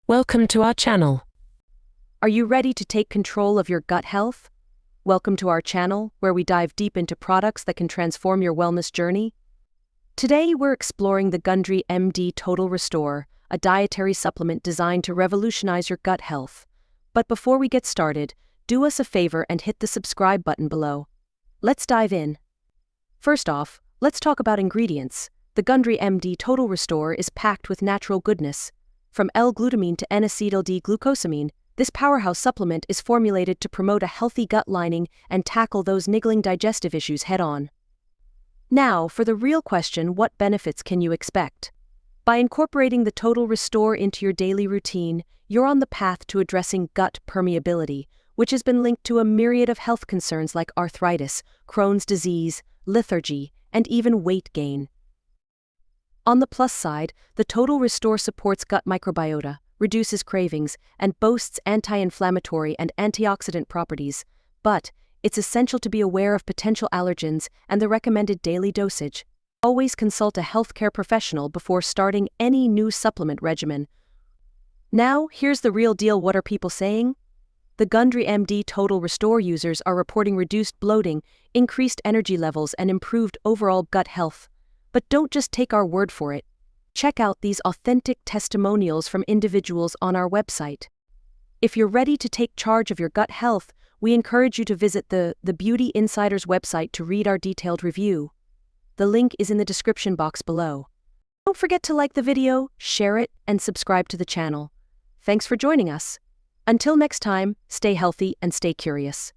Welcome to our channel. Are you ready to take control of your gut health? Welcome to our channel, where we dive deep into products that can transform your wellness journey. Today, we're exploring the Gundry MD Total Restore, a dietary supplement designed to revolutionize your gut health. But before we get started, do us a favor and hit the subscribe button below. Let's dive in. First off, let's talk about ingredients. The Gundry MD Total Restore is packed with natural goodness. From L-glutamine to N-acetyl-D-glucosamine, this powerhouse supplement is formulated to promote a healthy gut lining and tackle those niggling digestive issues head-on. Now, for the real question, what benefits can you expect? By incorporating the Total Restore into your daily routine, you're on the path to addressing gut permeability, which has been linked to a myriad of health concerns like arthritis, Crohn's disease, lethargy, and even weight gain. On the plus side, the Total Restore supports gut microbiota, reduces cravings, and boasts anti-inflammatory and antioxidant properties, but it's essential to be aware of potential allergens and the recommended daily dosage. Always consult a healthcare professional before starting any new supplement regimen. Now, here's the real deal. What are people saying? The Gundry MD Total Restore users are reporting reduced bloating, increased energy levels, and improved overall gut health. But don't just take our word for it. Check out these authentic testimonials from individuals on our website. If you're ready to take charge of your gut health, we encourage you to visit the Beauty Insider's website to read our detailed review. The link is in the description box below. Don't forget to like the video, share it, and subscribe to the channel. Thanks for joining us. Until next time, stay healthy and stay curious.